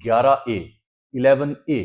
11A, 11A।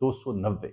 290।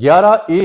11A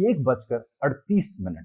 1:38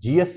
GS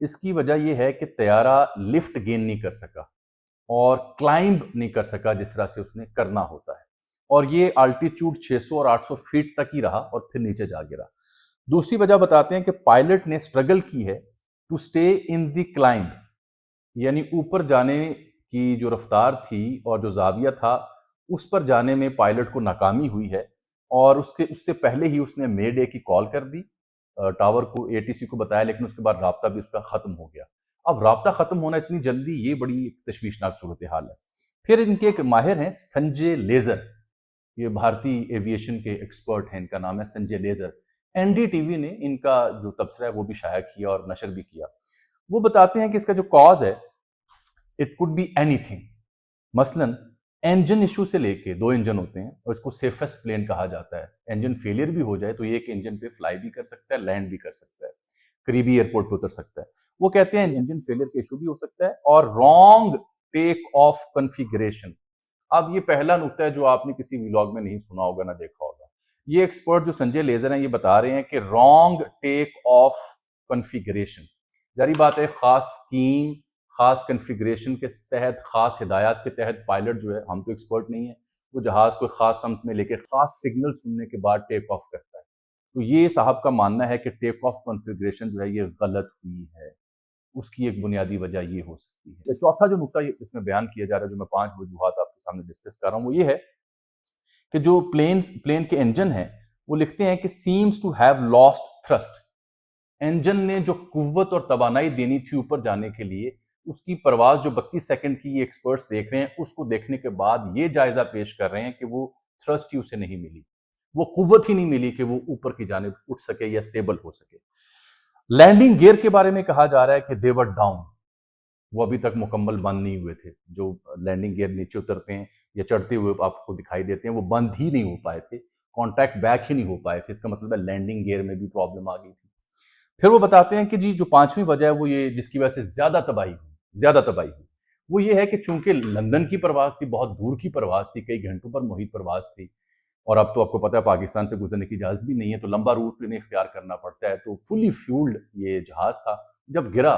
اس کی وجہ یہ ہے کہ طیارہ لفٹ گین نہیں کر سکا اور کلائمب نہیں کر سکا جس طرح سے اس نے کرنا ہوتا ہے، اور یہ آلٹیچیوڈ 600 اور 800 فیٹ تک ہی رہا اور پھر نیچے جا گرا۔ دوسری وجہ بتاتے ہیں کہ پائلٹ نے سٹرگل کی ہے ٹو سٹے ان دی کلائمب، یعنی اوپر جانے کی جو رفتار تھی اور جو زاویہ تھا اس پر جانے میں پائلٹ کو ناکامی ہوئی ہے، اور اس سے پہلے ہی اس نے مے ڈے کی کال کر دی، ٹاور کو، اے ٹی سی کو بتایا، لیکن اس کے بعد رابطہ بھی اس کا ختم ہو گیا۔ اب رابطہ ختم ہونا اتنی جلدی، یہ بڑی تشویشناک صورتحال ہے۔ پھر ان کے ایک ماہر ہیں سنجے لیزر، یہ بھارتی ایویشن کے ایکسپرٹ ہیں، ان کا نام ہے Sanjay Lazar. N D T V نے ان کا جو تبصرہ ہے وہ بھی شائع کیا اور نشر بھی کیا۔ وہ بتاتے ہیں کہ اس کا جو کاز ہے اٹ کوڈ بی اینی تھنگ، مثلاً انجن ایشو سے لے کے، 2 انجن ہوتے ہیں اور اس کو سیفسٹ پلین کہا جاتا ہے، انجن فیلئر بھی ہو جائے تو یہ ایک انجن پہ فلائی بھی کر سکتا ہے، لینڈ بھی کر سکتا ہے، قریبی ایئرپورٹ پہ اتر سکتا ہے۔ وہ کہتے ہیں انجن فیلئر کا ایشو بھی ہو سکتا ہے، اور رانگ ٹیک آف کنفیگریشن۔ اب یہ پہلا نکتہ ہے جو آپ نے کسی ویلاگ میں نہیں سنا ہوگا نہ دیکھا ہوگا۔ یہ ایکسپرٹ جو سنجے لیزر ہیں یہ بتا رہے ہیں کہ رانگ ٹیک آف کنفیگریشن، ظاہری بات ہے خاص اسکیم، خاص کنفیگریشن کے تحت، خاص ہدایات کے تحت پائلٹ جو ہے، ہم تو ایکسپرٹ نہیں ہیں، وہ جہاز کو خاص سمت میں لے کے خاص سگنل سننے کے بعد ٹیک آف کرتا ہے۔ تو یہ صاحب کا ماننا ہے کہ ٹیک آف کنفیگریشن جو ہے یہ غلط ہوئی ہے، اس کی ایک بنیادی وجہ یہ ہو سکتی ہے۔ چوتھا جو نکتہ اس میں بیان کیا جا رہا ہے، جو میں 5 وجوہات آپ کے سامنے ڈسکس کر رہا ہوں، وہ یہ ہے کہ جو پلین کے انجن ہیں وہ لکھتے ہیں کہ seems to have lost thrust, engine نے جو قوت اور توانائی دینی تھی اوپر جانے کے لیے، اس کی پرواز جو 32 سیکنڈ کی یہ ایکسپرٹس دیکھ رہے ہیں، اس کو دیکھنے کے بعد یہ جائزہ پیش کر رہے ہیں کہ وہ تھرسٹ ہی اسے نہیں ملی، وہ قوت ہی نہیں ملی کہ وہ اوپر کی جانب اٹھ سکے یا سٹیبل ہو سکے۔ لینڈنگ گیئر کے بارے میں کہا جا رہا ہے کہ دے ور ڈاؤن، وہ ابھی تک مکمل بند نہیں ہوئے تھے۔ جو لینڈنگ گیئر نیچے اترتے ہیں یا چڑھتے ہوئے آپ کو دکھائی دیتے ہیں، وہ بند ہی نہیں ہو پائے تھے، کانٹیکٹ بیک ہی نہیں ہو پائے تھے۔ اس کا مطلب ہے لینڈنگ گیئر میں بھی پرابلم آ گئی تھی۔ پھر وہ بتاتے ہیں کہ جی جو 5ویں وجہ ہے وہ یہ، جس کی وجہ سے زیادہ تباہی ہوئی، وہ یہ ہے کہ چونکہ لندن کی پرواز تھی، بہت دور کی پرواز تھی، کئی گھنٹوں پر محیط پرواز تھی، اور اب تو آپ کو پتہ ہے پاکستان سے گزرنے کی اجازت بھی نہیں ہے، تو لمبا روٹ انہیں اختیار کرنا پڑتا ہے۔ تو فلی فیولڈ یہ جہاز تھا، جب گرا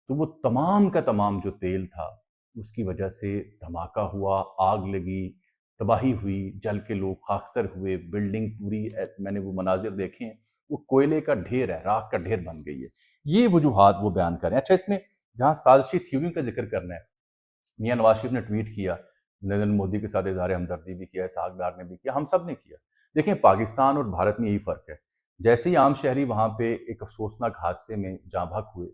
تو وہ تمام کا تمام جو تیل تھا اس کی وجہ سے دھماکہ ہوا، آگ لگی، تباہی ہوئی، جل کے لوگ خاکسر ہوئے، بلڈنگ پوری، میں نے وہ مناظر دیکھے ہیں، وہ کوئلے کا ڈھیر ہے، راکھ کا ڈھیر بن گئی ہے۔ یہ وجوہات وہ بیان کریں۔ اچھا، اس میں جہاں سازشی تھیوری کا ذکر کرنا ہے، میاں نواز شریف نے ٹویٹ کیا، نریندر مودی کے ساتھ اظہار ہمدردی بھی کیا، اسحاق ڈار نے بھی کیا، ہم سب نے کیا۔ دیکھیں، پاکستان اور بھارت میں یہی فرق ہے، جیسے ہی عام شہری وہاں پہ ایک افسوسناک حادثے میں جاں بحق ہوئے،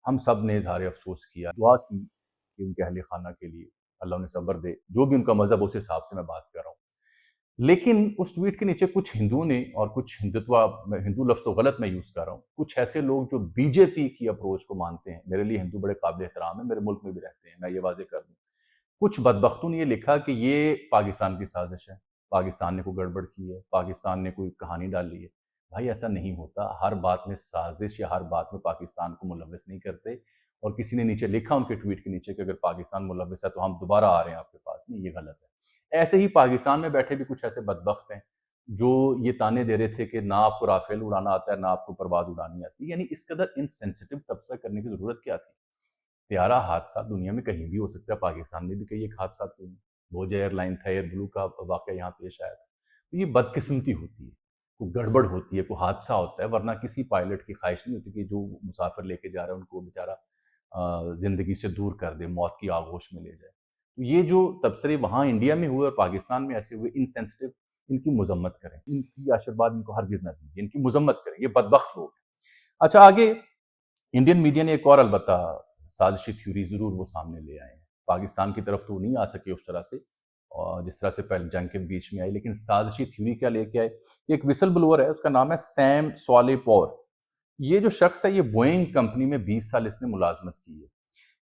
ہم سب نے اظہار افسوس کیا، دعا کی کہ ان کے اہل خانہ کے لیے اللہ انہیں صبر دے، جو بھی ان کا مذہب اس حساب سے میں بات کر رہا ہوں۔ لیکن اس ٹویٹ کے نیچے کچھ ہندوؤں نے، اور کچھ ہندو لفظ تو غلط میں یوز کر رہا ہوں، کچھ ایسے لوگ جو بی جے پی کی اپروچ کو مانتے ہیں، میرے لیے ہندو بڑے قابل احترام ہیں، میرے ملک میں بھی رہتے ہیں، میں یہ واضح کر دوں، کچھ بدبختوں نے یہ لکھا کہ یہ پاکستان کی سازش ہے، پاکستان نے کوئی گڑبڑ کی ہے، پاکستان نے کوئی کہانی ڈالی ہے۔ بھائی ایسا نہیں ہوتا، ہر بات میں سازش یا ہر بات میں پاکستان کو ملوث نہیں کرتے، اور کسی نے نیچے لکھا ان کے ٹویٹ کے نیچے کہ اگر پاکستان ملوث ہے تو ہم دوبارہ آ رہے ہیں آپ کے پاس، نہیں، یہ غلط ہے۔ ایسے ہی پاکستان میں بیٹھے بھی کچھ ایسے بدبخت ہیں جو یہ تانے دے رہے تھے کہ نہ آپ کو رافیل اڑانا آتا ہے، نہ آپ کو پرواز اڑانی آتی ہے، یعنی اس قدر انسینسٹیو تبصرہ کرنے کی ضرورت کیا تھی؟ پیارا حادثہ دنیا میں کہیں بھی ہو سکتا ہے، پاکستان میں بھی کئی ایک حادثات ہوئے ہیں، بوجھ ایئر لائن تھا، ایئر بلو کا واقعہ یہاں پیش آیا تھا۔ تو یہ بدقسمتی ہوتی ہے، کوئی گڑبڑ ہوتی ہے، کوئی حادثہ ہوتا ہے، ورنہ کسی پائلٹ کی خواہش نہیں ہوتی کہ جو مسافر لے کے جا رہا ہے ان کو بیچارہ زندگی سے دور کر دے، موت کی آغوش میں لے جائے۔ تو یہ جو تبصرے وہاں انڈیا میں ہوئے اور پاکستان میں ایسے ہوئے انسینسٹیو، ان کی مذمت کریں، ان کی آشیرواد ان کو ہرگز نہ دیجیے، ان کی مذمت کریں، یہ بدبخت لوگ ہیں۔ اچھا، آگے انڈین میڈیا نے ایک اور البتہ سازشی تھیوری ضرور وہ سامنے لے آئے ہیں، پاکستان کی طرف تو نہیں آ سکے اس طرح سے، اور جس طرح سے پہلے جنگ کے بیچ میں آئی، لیکن سازشی تھیوری کیا لے کے آئے؟ ایک وسل بلوور ہے، اس کا نام ہے سیم سوالے پور۔ یہ جو شخص ہے یہ بوئنگ کمپنی میں 20 سال اس نے ملازمت کی ہے۔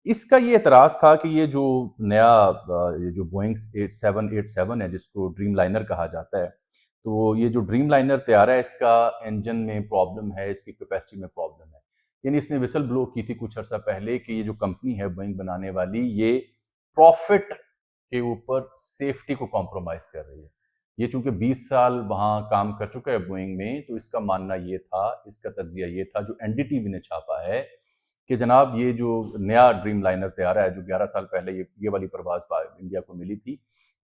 اس کا یہ اعتراض تھا کہ یہ جو نیا یہ جو بوئنگ 787 ہے جس کو ڈریم لائنر کہا جاتا ہے، تو یہ جو ڈریم لائنر طیارہ ہے اس کا انجن میں پرابلم ہے، اس کی کیپیسٹی میں پرابلم ہے، یعنی اس نے وسل بلو کی تھی کچھ عرصہ پہلے کہ یہ جو کمپنی ہے بوئنگ بنانے والی، یہ پروفٹ کے اوپر سیفٹی کو کمپرومائز کر رہی ہے۔ یہ چونکہ 20 سال وہاں کام کر چکا ہے بوئنگ میں، تو اس کا ماننا یہ تھا، اس کا تجزیہ یہ تھا، جو این ڈی ٹی وی نے چھاپا ہے کہ جناب یہ جو نیا ڈریم لائنر طیارہ ہے جو 11 سال پہلے یہ والی پرواز انڈیا کو ملی تھی،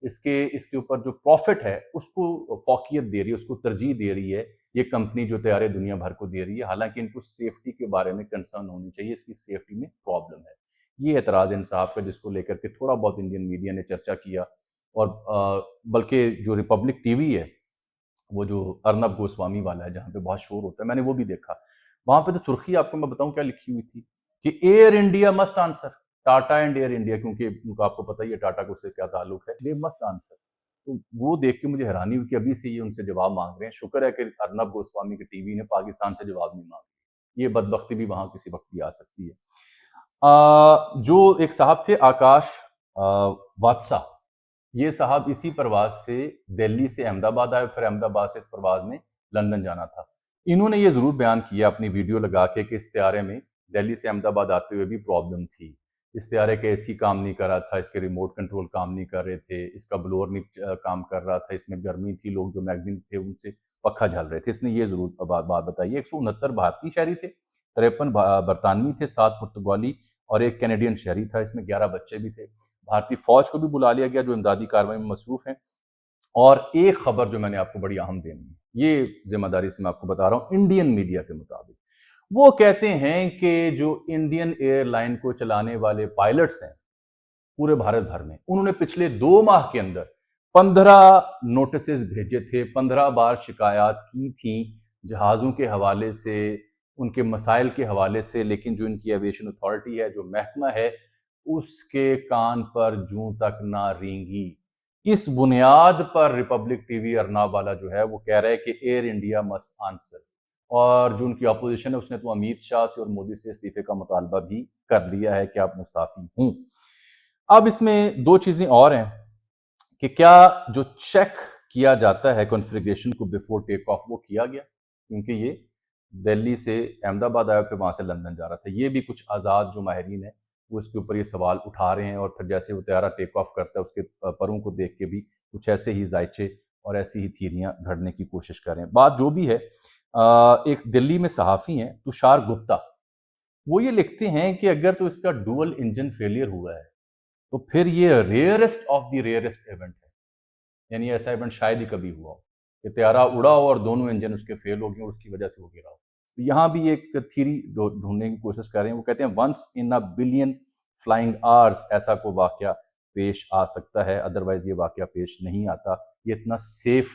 اس کے اوپر جو پروفٹ ہے اس کو فوقیت دے رہی ہے، اس کو ترجیح دے رہی ہے یہ کمپنی جو طیارے دنیا بھر کو دے رہی ہے، حالانکہ ان کو سیفٹی کے بارے میں کنسرن ہونی چاہیے، اس کی سیفٹی میں پرابلم ہے۔ یہ اعتراض انصاف کا جس کو لے کر کے تھوڑا بہت انڈین میڈیا نے چرچا کیا، اور بلکہ جو ریپبلک ٹی وی ہے وہ جو ارنب گوسوامی والا ہے جہاں پہ بہت شور ہوتا ہے، میں نے وہ بھی دیکھا، وہاں پہ تو سرخی آپ کو میں بتاؤں کیا لکھی ہوئی تھی کہ Air India must answer, Tata and Air India, کیونکہ ان کو آپ کو پتہ ہی ہے ٹاٹا کو اس سے کیا تعلق ہے، دے مسٹ آنسر۔ تو وہ دیکھ کے مجھے حیرانی ہوئی کہ ابھی سے یہ ان سے جواب مانگ رہے ہیں۔ شکر ہے کہ ارنب گوسوامی کے ٹی وی نے پاکستان سے جواب نہیں مانگا، یہ بدبختی بھی وہاں کسی وقت بھی آ سکتی ہے۔ جو ایک صاحب تھے آکاش واتسا، یہ صاحب اسی پرواز سے دہلی سے احمد آباد آئے، پھر احمد آباد سے اس پرواز میں لندن جانا تھا۔ انہوں نے یہ ضرور بیان کیا اپنی ویڈیو لگا کے کہ اس طیارے میں دہلی سے احمد آباد آتے ہوئے بھی پرابلم تھی، اس طیارے کے اے سی کام نہیں کر رہا تھا، اس کے ریموٹ کنٹرول کام نہیں کر رہے تھے، اس کا بلور نہیں کام کر رہا تھا، اس میں گرمی تھی، لوگ جو میگزین تھے ان سے پکھا جھل رہے تھے۔ اس نے یہ ضرور بات بتائی ہے۔ 169 بھارتی شہری تھے، 53 برطانوی تھے، 7 پرتگالی اور 1 کینیڈین شہری تھا، اس میں 11 بچے بھی تھے۔ بھارتی فوج کو بھی بلا لیا گیا جو امدادی کارروائی میں مصروف ہیں۔ اور ایک خبر جو میں نے آپ کو بڑی اہم دینی ہے، یہ ذمہ داری سے میں آپ کو بتا رہا ہوں، انڈین میڈیا کے مطابق وہ کہتے ہیں کہ جو انڈین ایئر لائن کو چلانے والے پائلٹس ہیں پورے بھارت بھر میں، انہوں نے پچھلے 2 ماہ کے اندر 15 نوٹسز بھیجے تھے، 15 بار شکایات کی تھیں جہازوں کے حوالے سے، ان کے مسائل کے حوالے سے، لیکن جو ان کی ایویشن اتھارٹی ہے، جو محکمہ ہے، اس کے کان پر جوں تک نہ رینگی۔ اس بنیاد پر ریپبلک ٹی وی ارناب والا جو ہے وہ کہہ رہا ہے کہ ایئر انڈیا مسٹ آنسر، اور جو ان کی اپوزیشن ہے اس نے تو امیت شاہ سے اور مودی سے استعفے کا مطالبہ بھی کر لیا ہے کہ آپ مستعفی ہوں۔ اب اس میں 2 چیزیں اور ہیں کہ کیا جو چیک کیا جاتا ہے کنفیگریشن کو بیفور ٹیک آف وہ کیا گیا، کیونکہ یہ دہلی سے احمد آباد آیا پھر وہاں سے لندن جا رہا تھا۔ یہ بھی کچھ آزاد جو ماہرین ہیں وہ اس کے اوپر یہ سوال اٹھا رہے ہیں، اور پھر جیسے وہ طیارہ ٹیک آف کرتا ہے اس کے پروں کو دیکھ کے بھی کچھ ایسے ہی ذائچے اور ایسی ہی تھیریاں گھڑنے کی کوشش کر رہے ہیں۔ بات جو بھی ہے، ایک دلی میں صحافی ہیں تشار گپتا، وہ یہ لکھتے ہیں کہ اگر تو اس کا ڈوئل انجن فیلئر ہوا ہے تو پھر یہ rarest of the rarest event ہے، یعنی ایسا ایونٹ شاید ہی کبھی ہوا ہو کہ طیارہ اڑا ہو اور دونوں انجن اس کے فیل ہو گئے اور اس کی وجہ سے وہ گرا ہو۔ یہاں بھی ایک تھیری ڈھونڈنے کی کوشش کر رہے ہیں، وہ کہتے ہیں once in a billion flying hours ایسا کوئی واقعہ پیش آ سکتا ہے، ادروائز یہ واقعہ پیش نہیں آتا، یہ اتنا سیف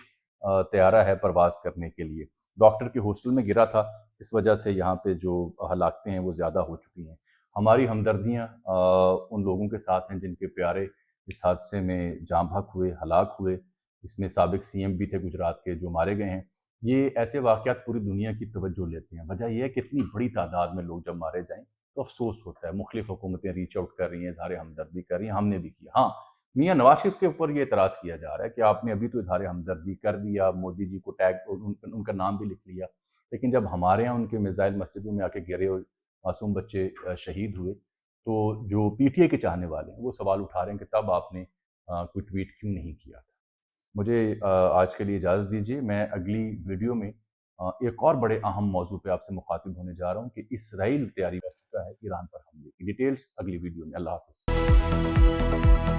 طیارہ ہے پرواز کرنے کے لیے۔ ڈاکٹر کے ہاسٹل میں گرا تھا، اس وجہ سے یہاں پہ جو ہلاکتیں ہیں وہ زیادہ ہو چکی ہیں۔ ہماری ہمدردیاں ان لوگوں کے ساتھ ہیں جن کے پیارے اس حادثے میں جاں بحق ہوئے، ہلاک ہوئے۔ اس میں سابق سی ایم بھی تھے گجرات کے جو مارے گئے ہیں۔ یہ ایسے واقعات پوری دنیا کی توجہ لیتے ہیں، وجہ یہ ہے کہ اتنی بڑی تعداد میں لوگ جب مارے جائیں تو افسوس ہوتا ہے۔ مختلف حکومتیں ریچ آؤٹ کر رہی ہیں، اظہار ہمدردی کر رہی ہیں، ہم نے بھی کیا۔ ہاں، میاں نواز شریف کے اوپر یہ اعتراض کیا جا رہا ہے کہ آپ نے ابھی تو اظہار ہمدردی کر دیا، مودی جی کو ٹیگ ان کا نام بھی لکھ لیا، لیکن جب ہمارے یہاں ان کے میزائل مسجدوں میں آ کے گرے اور معصوم بچے شہید ہوئے تو جو پی ٹی اے کے چاہنے والے ہیں وہ سوال اٹھا رہے ہیں کہ تب آپ نے کوئی ٹویٹ کیوں نہیں کیا تھا۔ مجھے آج کے لیے اجازت دیجیے، میں اگلی ویڈیو میں ایک اور بڑے اہم موضوع پہ آپ سے مخاطب ہونے جا رہا ہوں کہ اسرائیل تیاری کر چکا ہے ایران پر حملے کی۔ ڈیٹیلز اگلی ویڈیو میں۔ اللہ حافظ۔